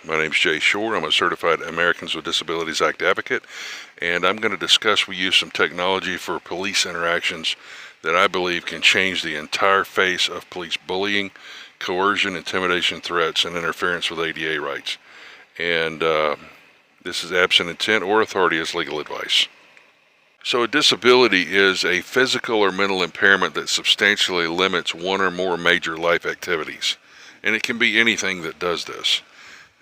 My name is Jay Shore. I'm a certified Americans with Disabilities Act advocate, and I'm going to discuss with you some technology for police interactions that I believe can change the entire face of police bullying, coercion, intimidation, threats, and interference with ADA rights. And this is absent intent or authority as legal advice. So a disability is a physical or mental impairment that substantially limits one or more major life activities. And it can be anything that does this.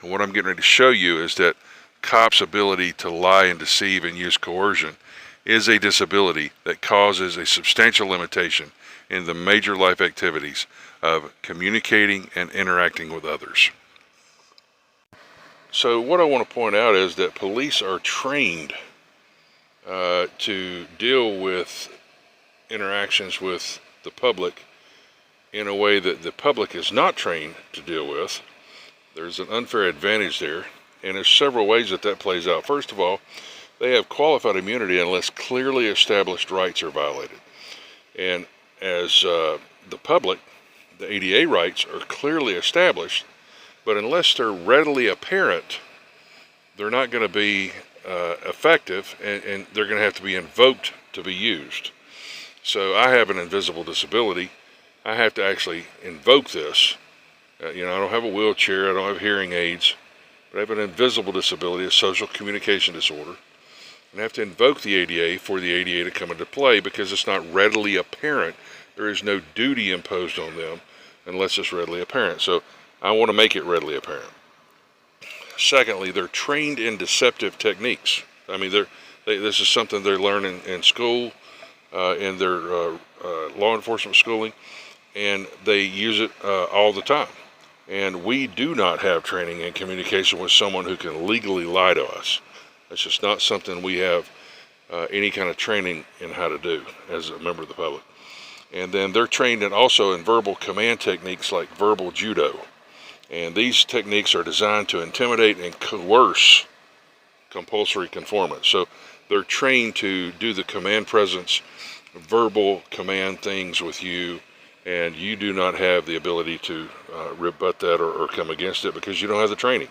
And what I'm getting ready to show you is that cops' ability to lie and deceive and use coercion is a disability that causes a substantial limitation in the major life activities of communicating and interacting with others. So what I want to point out is that police are trained to deal with interactions with the public in a way that the public is not trained to deal with. There's an unfair advantage there, and there's several ways that plays out. First of all, they have qualified immunity unless clearly established rights are violated. And as the public, the ADA rights are clearly established, but unless they're readily apparent, they're not going to be effective, and they're going to have to be invoked to be used. So I have an invisible disability. I have to actually invoke this. I don't have a wheelchair, I don't have hearing aids, but I have an invisible disability, a social communication disorder, and I have to invoke the ADA for the ADA to come into play because it's not readily apparent. There is no duty imposed on them unless it's readily apparent. So I want to make it readily apparent. Secondly, they're trained in deceptive techniques. I mean, this is something they're learning in school, in their law enforcement schooling, and they use it all the time. And we do not have training in communication with someone who can legally lie to us. That's just not something we have any kind of training in how to do as a member of the public. And then they're trained also in verbal command techniques like verbal judo. And these techniques are designed to intimidate and coerce compulsory conformance. So they're trained to do the command presence, verbal command things with you, and you do not have the ability to rebut that or come against it because you don't have the training.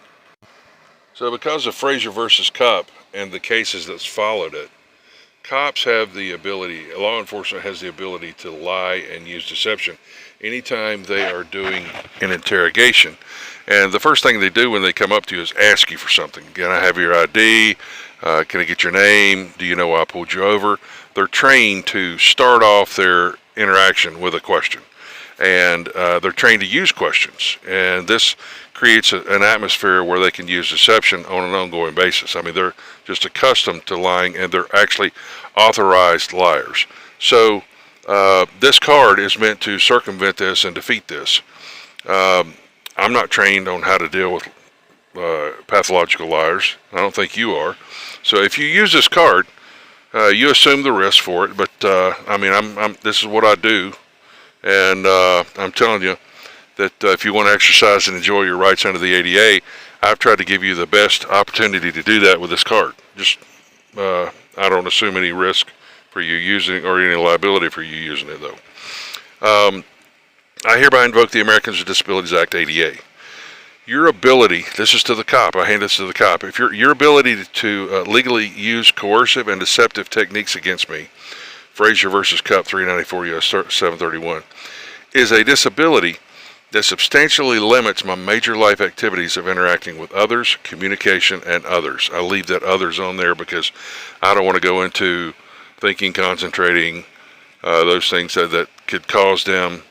So because of Frazier versus Cupp and the cases that's followed it, cops have the ability, law enforcement has the ability to lie and use deception anytime they are doing an interrogation. And the first thing they do when they come up to you is ask you for something. Can I have your ID? Can I get your name? Do you know why I pulled you over? They're trained to start off their interaction with a question. And they're trained to use questions. And this creates an atmosphere where they can use deception on an ongoing basis. I mean, they're just accustomed to lying, and they're actually authorized liars. So this card is meant to circumvent this and defeat this. I'm not trained on how to deal with pathological liars. I don't think you are. So if you use this card, you assume the risk for it. But this is what I do, and I'm telling you that if you want to exercise and enjoy your rights under the ADA, I've tried to give you the best opportunity to do that with this card. Just I don't assume any risk for you using or any liability for you using it, though. I hereby invoke the Americans with Disabilities Act ADA. Your ability, this is to the cop, I hand this to the cop, if your ability to legally use coercive and deceptive techniques against me, Frazier versus Cupp 394 U.S. 731, is a disability that substantially limits my major life activities of interacting with others, communication, and others. I leave that others on there because I don't want to go into thinking, concentrating, those things that could cause them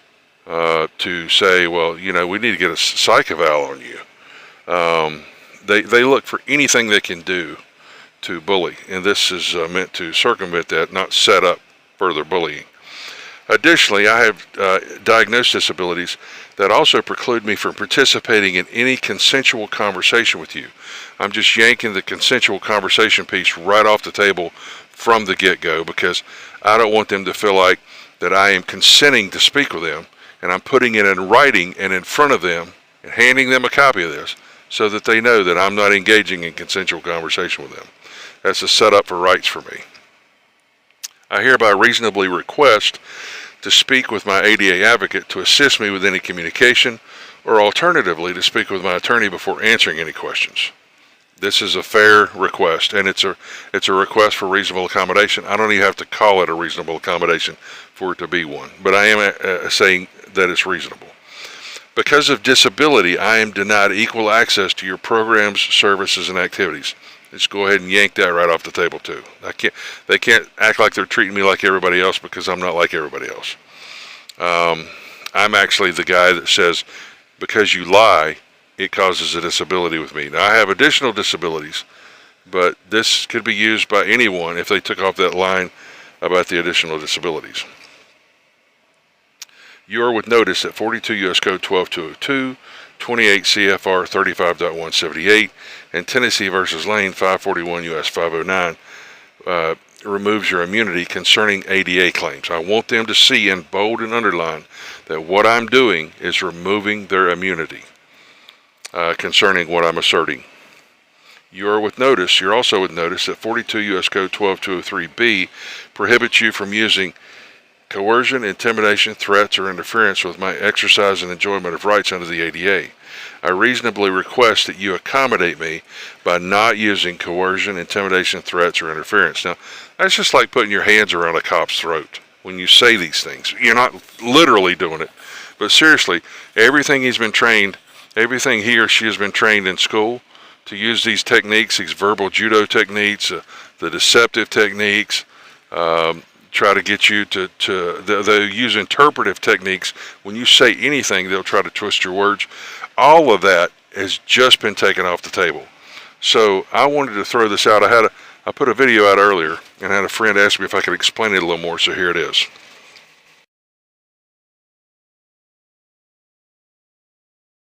to say, well, we need to get a psych eval on you. They look for anything they can do to bully, and this is meant to circumvent that, not set up further bullying. Additionally, I have diagnosed disabilities that also preclude me from participating in any consensual conversation with you. I'm just yanking the consensual conversation piece right off the table from the get-go because I don't want them to feel like that I am consenting to speak with them, and I'm putting it in writing and in front of them and handing them a copy of this so that they know that I'm not engaging in consensual conversation with them. That's a setup for rights for me. I hereby reasonably request to speak with my ADA advocate to assist me with any communication or alternatively to speak with my attorney before answering any questions. This is a fair request, and it's a request for reasonable accommodation. I don't even have to call it a reasonable accommodation for it to be one, but I am saying that it's reasonable. Because of disability, I am denied equal access to your programs, services, and activities. Let's go ahead and yank that right off the table too. They can't act like they're treating me like everybody else, because I'm not like everybody else. I'm actually the guy that says, because you lie, it causes a disability with me. Now, I have additional disabilities, but this could be used by anyone if they took off that line about the additional disabilities. You are with notice at 42 U.S. Code 12202, 28 CFR 35.178, and Tennessee v. Lane 541 U.S. 509 removes your immunity concerning ADA claims. I want them to see in bold and underline that what I'm doing is removing their immunity concerning what I'm asserting. You are with notice. You're also with notice that 42 U.S. Code 12203B prohibits you from using coercion, intimidation, threats, or interference with my exercise and enjoyment of rights under the ADA. I reasonably request that you accommodate me by not using coercion, intimidation, threats, or interference. Now, that's just like putting your hands around a cop's throat when you say these things. You're not literally doing it, but seriously, everything he or she has been trained in school to use these techniques, these verbal judo techniques, the deceptive techniques, try to get you they'll use interpretive techniques. When you say anything, they'll try to twist your words. All of that has just been taken off the table. So I wanted to throw this out. I put a video out earlier and had a friend ask me if I could explain it a little more, so here it is.